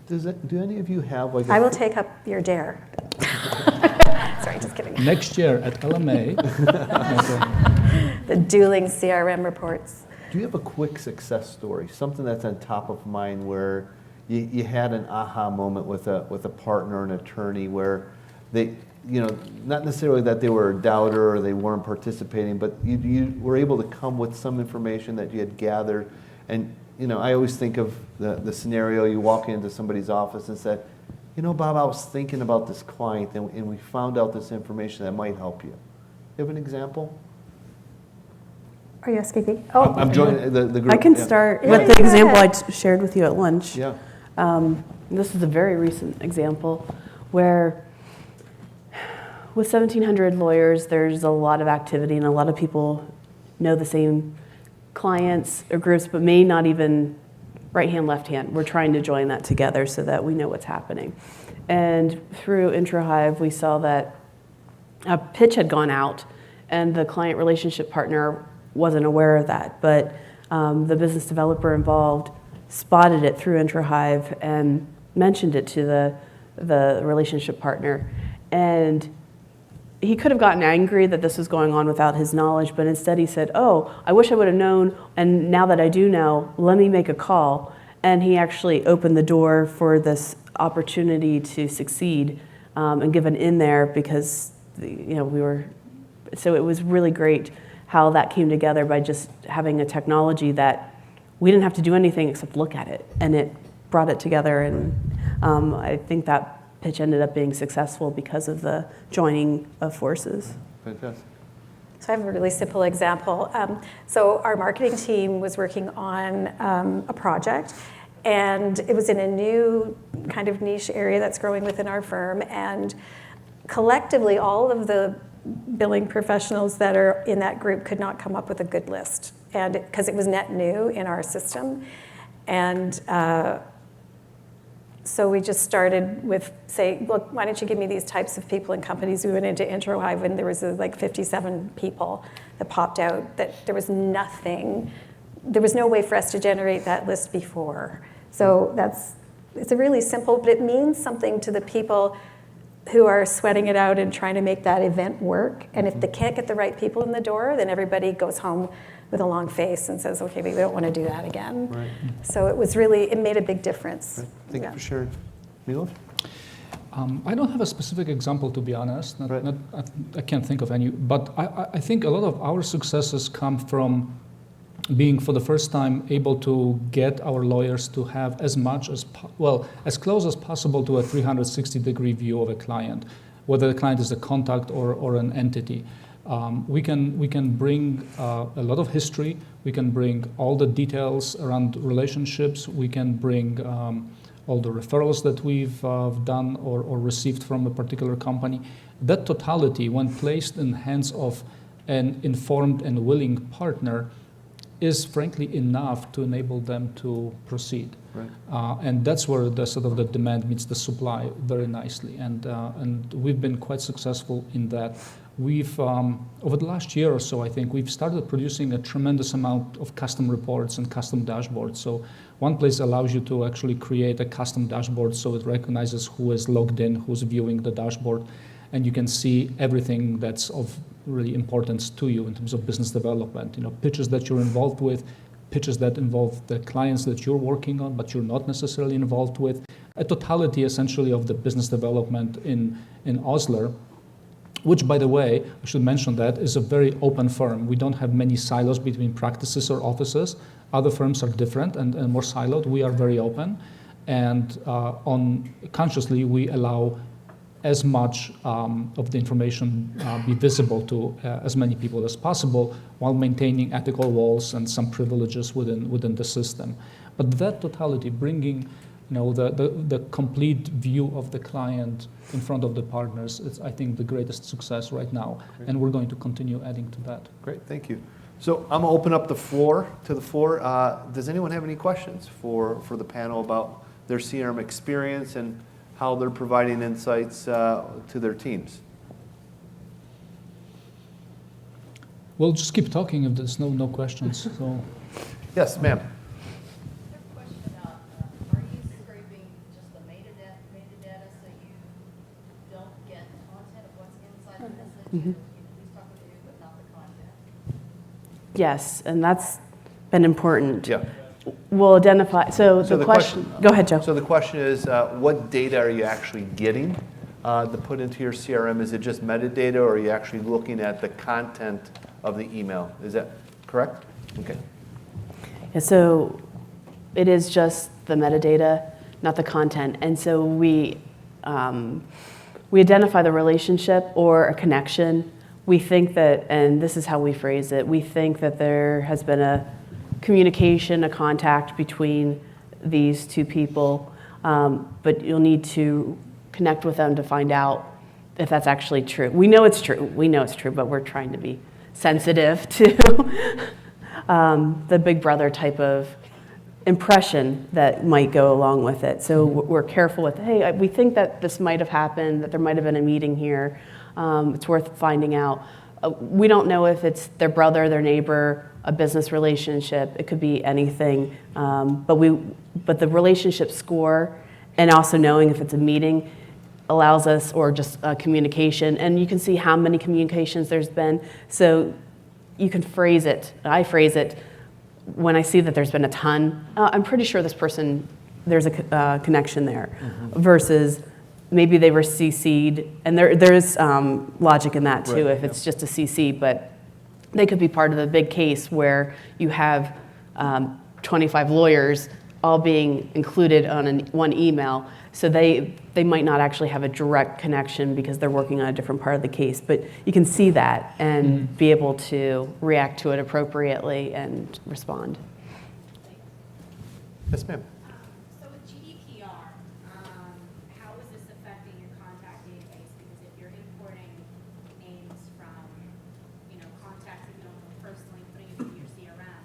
Do any of you have I will take up your dare. Sorry, just kidding. Next year at LMA. The dueling CRM reports. Do you have a quick success story, something that's on top of mind where you had an aha moment with a partner, an attorney, where they, not necessarily that they were a doubter or they weren't participating, but you were able to come with some information that you had gathered. And, I always think of the scenario, you walk into somebody's office and said, Bob, I was thinking about this client and we found out this information that might help you. You have an example? Are you asking me? Oh, I'm joining the group. I can start with the example I shared with you at lunch. Yeah. This is a very recent example where with 1,700 lawyers, there's a lot of activity and a lot of people know the same clients or groups, but may not even right hand, left hand. We're trying to join that together so that we know what's happening. And through Introhive, we saw that a pitch had gone out and the client relationship partner wasn't aware of that, but the business developer involved spotted it through Introhive and mentioned it to the relationship partner. And he could have gotten angry that this was going on without his knowledge, but instead he said, oh, I wish I would have known, and now that I do know, let me make a call. And he actually opened the door for this opportunity to succeed and give an in there because, so it was really great how that came together by just having a technology that we didn't have to do anything except look at it, and it brought it together. And I think that pitch ended up being successful because of the joining of forces. Fantastic. So I have a really simple example. So our marketing team was working on a project, and it was in a new kind of niche area that's growing within our firm. And collectively, all of the billing professionals that are in that group could not come up with a good list, and because it was net new in our system. And so we just started with say, look, why don't you give me these types of people and companies? We went into Introhive and there was like 57 people that popped out, that there was nothing there was no way for us to generate that list before. So it's a really simple, but it means something to the people who are sweating it out and trying to make that event work. And if they can't get the right people in the door, then everybody goes home with a long face and says, okay, we don't want to do that again. Right. So it made a big difference. Right. Thank you for sharing. Milosz? I don't have a specific example, to be honest. Right. I can't think of any. But I think a lot of our successes come from being, for the first time, able to get our lawyers to have as close as possible to a 360-degree view of a client, whether the client is a contact or an entity. We can bring a lot of history. We can bring all the details around relationships. We can bring all the referrals that we've done or received from a particular company. That totality, when placed in the hands of an informed and willing partner, is frankly enough to enable them to proceed. Right. And that's where the sort of the demand meets the supply very nicely. And we've been quite successful in that. We've, over the last year or so, I think, we've started producing a tremendous amount of custom reports and custom dashboards. So one place allows you to actually create a custom dashboard so it recognizes who is logged in, who's viewing the dashboard, and you can see everything that's of really importance to you in terms of business development. Pitches that you're involved with, pitches that involve the clients that you're working on, but you're not necessarily involved with. A totality, essentially, of the business development in Osler, which, by the way, I should mention that, is a very open firm. We don't have many silos between practices or offices. Other firms are different and more siloed. We are very open. And consciously, we allow as much of the information be visible to as many people as possible while maintaining ethical walls and some privileges within the system. But that totality, bringing the complete view of the client in front of the partners, is, I think, the greatest success right now. Great. And we're going to continue adding to that. Great, thank you. So I'm going to open up the floor. Does anyone have any questions for the panel about their CRM experience and how they're providing insights to their teams? We'll just keep talking if there's no questions. So. Yes, ma'am. Mm-hmm. Yes, and that's been important. Yeah. We'll identify, so the question, go ahead, Joe. So the question is, what data are you actually getting to put into your CRM? Is it just metadata, or are you actually looking at the content of the email? Is that correct? Okay. Yeah, so it is just the metadata, not the content. And so we identify the relationship or a connection. We think that, and this is how we phrase it, we think that there has been a communication, a contact between these two people, but you'll need to connect with them to find out if that's actually true. We know it's true, but we're trying to be sensitive to the big brother type of impression that might go along with it. So we're careful with, hey, we think that this might have happened, that there might have been a meeting here. It's worth finding out. We don't know if it's their brother, their neighbor, a business relationship. It could be anything. But the relationship score, and also knowing if it's a meeting, allows us, or just communication. And you can see how many communications there's been. So you can phrase it. I phrase it when I see that there's been a ton. I'm pretty sure this person, there's a connection there, versus maybe they were CC'd, and there's logic in that too, if it's just a CC, but they could be part of the big case where you have 25 lawyers all being included on one email, so they might not actually have a direct connection because they're working on a different part of the case, but you can see that and be able to react to it appropriately and respond. Yes, ma'am. So with GDPR, how is this affecting your contact database? Because if you're importing names from, contacts that you don't know personally, putting it into your CRM,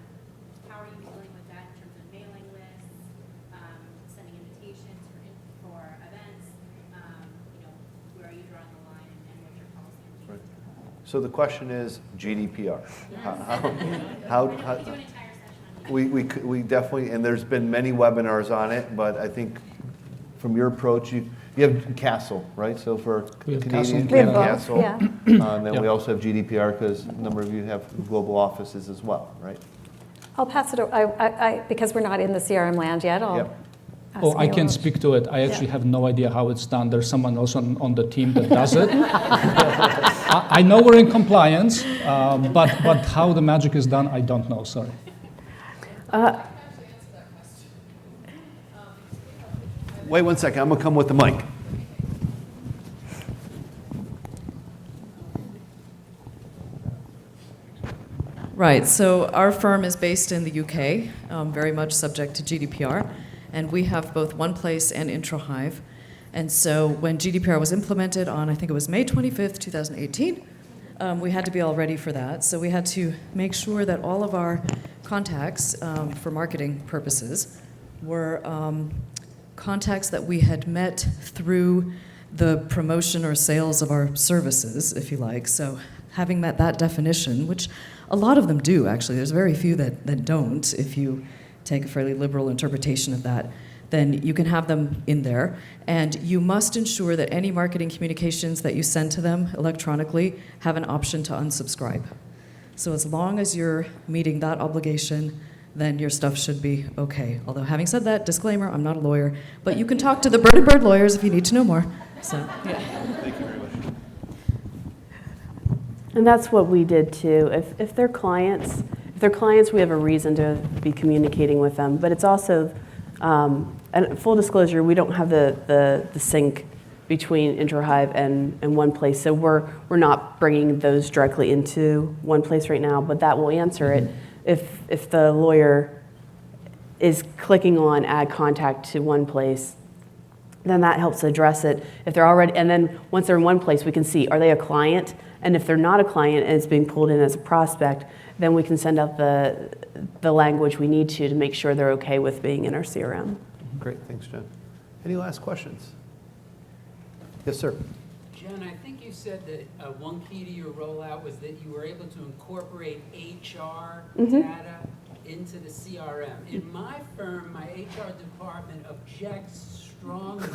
how are you dealing with that in terms of mailing lists, sending invitations for events? Where are you drawing the line, and what's your policy on GDPR? Right. So the question is GDPR. Yes. How We could do an entire session on We definitely, and there's been many webinars on it, but I think from your approach, you have Castle, right? So for We have Canadian, Castle. We have both, Castle. yeah. And then we Yeah. also have GDPR because a number of you have global offices as well, right? I'll pass it, because we're not in the CRM land yet, I'll Yep. ask Oh, I can Milosz. speak to it. I actually have no idea how it's done. There's someone else on the team that does it. I know we're in compliance, but how the magic is done, I don't know, sorry. Wait 1 second, I'm gonna come with the mic. Right, so our firm is based in the UK, very much subject to GDPR, and we have both OnePlace and Introhive. And so when GDPR was implemented on, I think it was May 25th, 2018, we had to be all ready for that. So we had to make sure that all of our contacts for marketing purposes were contacts that we had met through the promotion or sales of our services, if you like. So having met that definition, which a lot of them do, actually. There's very few that don't, if you take a fairly liberal interpretation of that. Then you can have them in there. And you must ensure that any marketing communications that you send to them electronically have an option to unsubscribe. So as long as you're meeting that obligation, then your stuff should be okay. Although having said that, disclaimer, I'm not a lawyer, but you can talk to the Bird and Bird lawyers if you need to know more. So, yeah. Thank you very much. And that's what we did too. If they're clients, we have a reason to be communicating with them. But it's also, and full disclosure, we don't have the sync between Introhive and OnePlace, so we're not bringing those directly into OnePlace right now. But that will answer it if the lawyer is clicking on Add Contact to OnePlace. Then that helps address it. If they're already, and then once they're in OnePlace, we can see, are they a client? And if they're not a client and it's being pulled in as a prospect, then we can send out the language we need to make sure they're okay with being in our CRM. Great, thanks, Jen. Any last questions? Yes, sir. Jen, I think you said that one key to your rollout was that you were able to incorporate HR data into the CRM. In my firm, my HR department objects strongly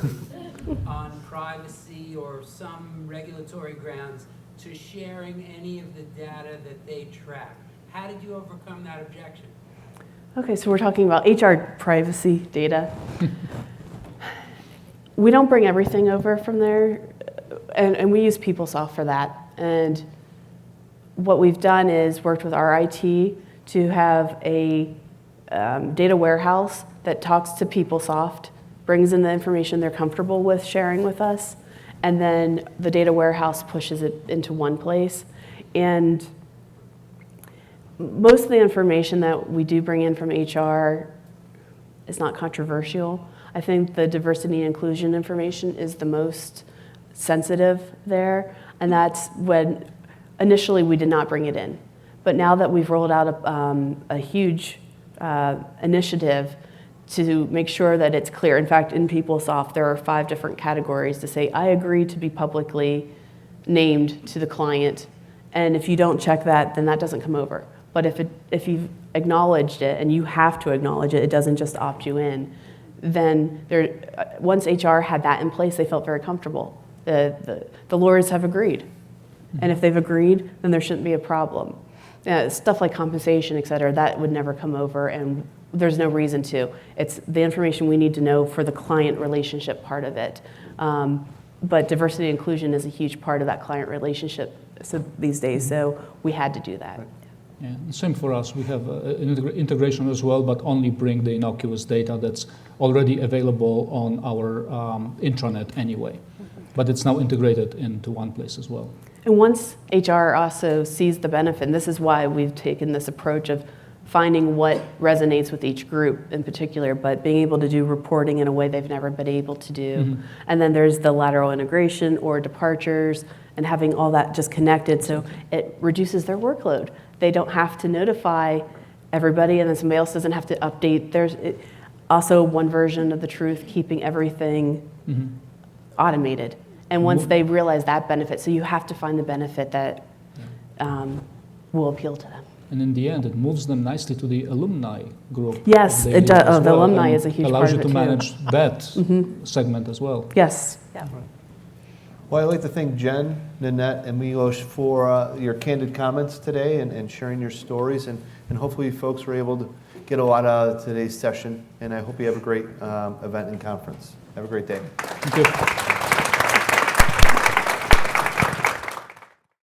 on privacy or some regulatory grounds to sharing any of the data that they track. How did you overcome that objection? Okay, so we're talking about HR privacy data. We don't bring everything over from there, and we use PeopleSoft for that. And what we've done is worked with our IT to have a data warehouse that talks to PeopleSoft, brings in the information they're comfortable with sharing with us, and then the data warehouse pushes it into OnePlace. And most of the information that we do bring in from HR is not controversial. I think the diversity and inclusion information is the most sensitive there, and that's when initially we did not bring it in. But now that we've rolled out a huge initiative to make sure that it's clear. In fact, in PeopleSoft, there are 5 different categories to say, I agree to be publicly named to the client, and if you don't check that, then that doesn't come over. But if you've acknowledged it, and you have to acknowledge it, it doesn't just opt you in, then once HR had that in place, they felt very comfortable. The lawyers have agreed. And if they've agreed, then there shouldn't be a problem. Stuff like compensation, et cetera, that would never come over, and there's no reason to. It's the information we need to know for the client relationship part of it. But diversity and inclusion is a huge part of that client relationship these days, so we had to do that. Yeah, same for us. We have an integration as well, but only bring the innocuous data that's already available on our intranet anyway. But it's now integrated into OnePlace as well. And once HR also sees the benefit, and this is why we've taken this approach of finding what resonates with each group in particular, but being able to do reporting in a way they've never been able to do. And then there's the lateral integration or departures and having all that just connected, so it reduces their workload. They don't have to notify everybody, and then somebody else doesn't have to update. There's also one version of the truth, keeping everything automated. And once they realize that benefit, so you have to find the benefit that will appeal to them. And in the end, it moves them nicely to the alumni group. Yes, of it does. as The well, alumni and is a huge allows part you of to it, too. manage that segment as well. Yes. Yeah. Well, I'd like to thank Jen, Nanette, and Milosz for your candid comments today and sharing your stories. And hopefully folks were able to get a lot out of today's session. And I hope you have a great event and conference. Have a great day. Thank you.